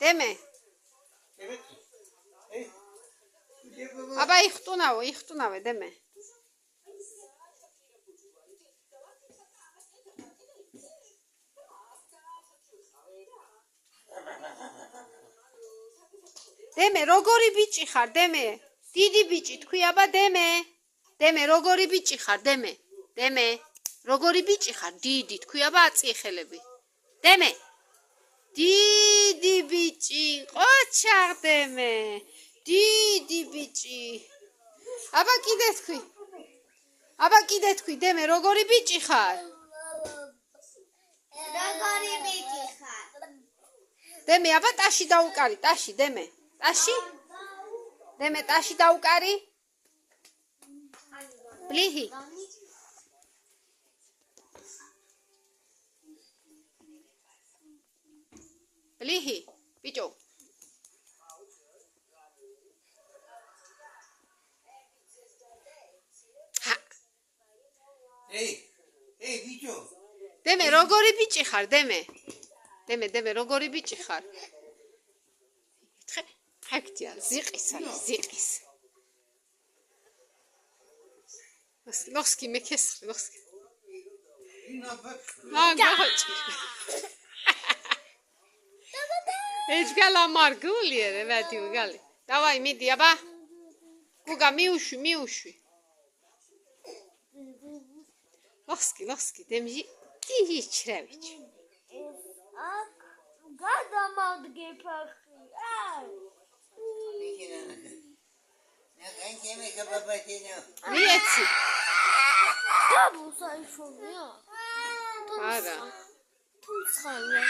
დემე. აბა იხტუნავე დემე. დემე, როგორი ბიჭი ხარ, დემე? დიდი ბიჭი თქვი, აბა დემე. დემე, როგორი ბიჭი ხარ, დემე? დემე, როგორი ბიჭი ხარ, დიდი თქვი, აბა აწიე ხელები. დემე. დიდი ბიჭი, ყოჩაღ დემე. დიდი ბიჭი. აბა კიდე თქვი, დემე, როგორი ბიჭი ხარ? როგორი ბიჭი ხარ? დემე, აბა ტაში დაუკარი, ტაში, დემე. ტაში? დემე, ტაში დაუკარი? ბლიჰი. ბლიჰი, ბიჭო. Эй, ბიჭო. დემე, როგორი ბიჭი ხარ, დემე? დემე, როგორი ბიჭი ხარ? ფაქტია, ზიყის არის, ზიყის. ლოსკი მეკესხი, ლოსკი. გაჰოჭი. ეჯგალა მარგულია, ρε, ვადი უგალი. დავაი, მიდი, აბა. გუგა, მიუშვი. ლოსკი, დემჟი, ტიჟიჩრევიჩ. აქ გადამავდგე ფახი. მიეცი. ბაბუს აიშოვია. არა. თუ ცხალა.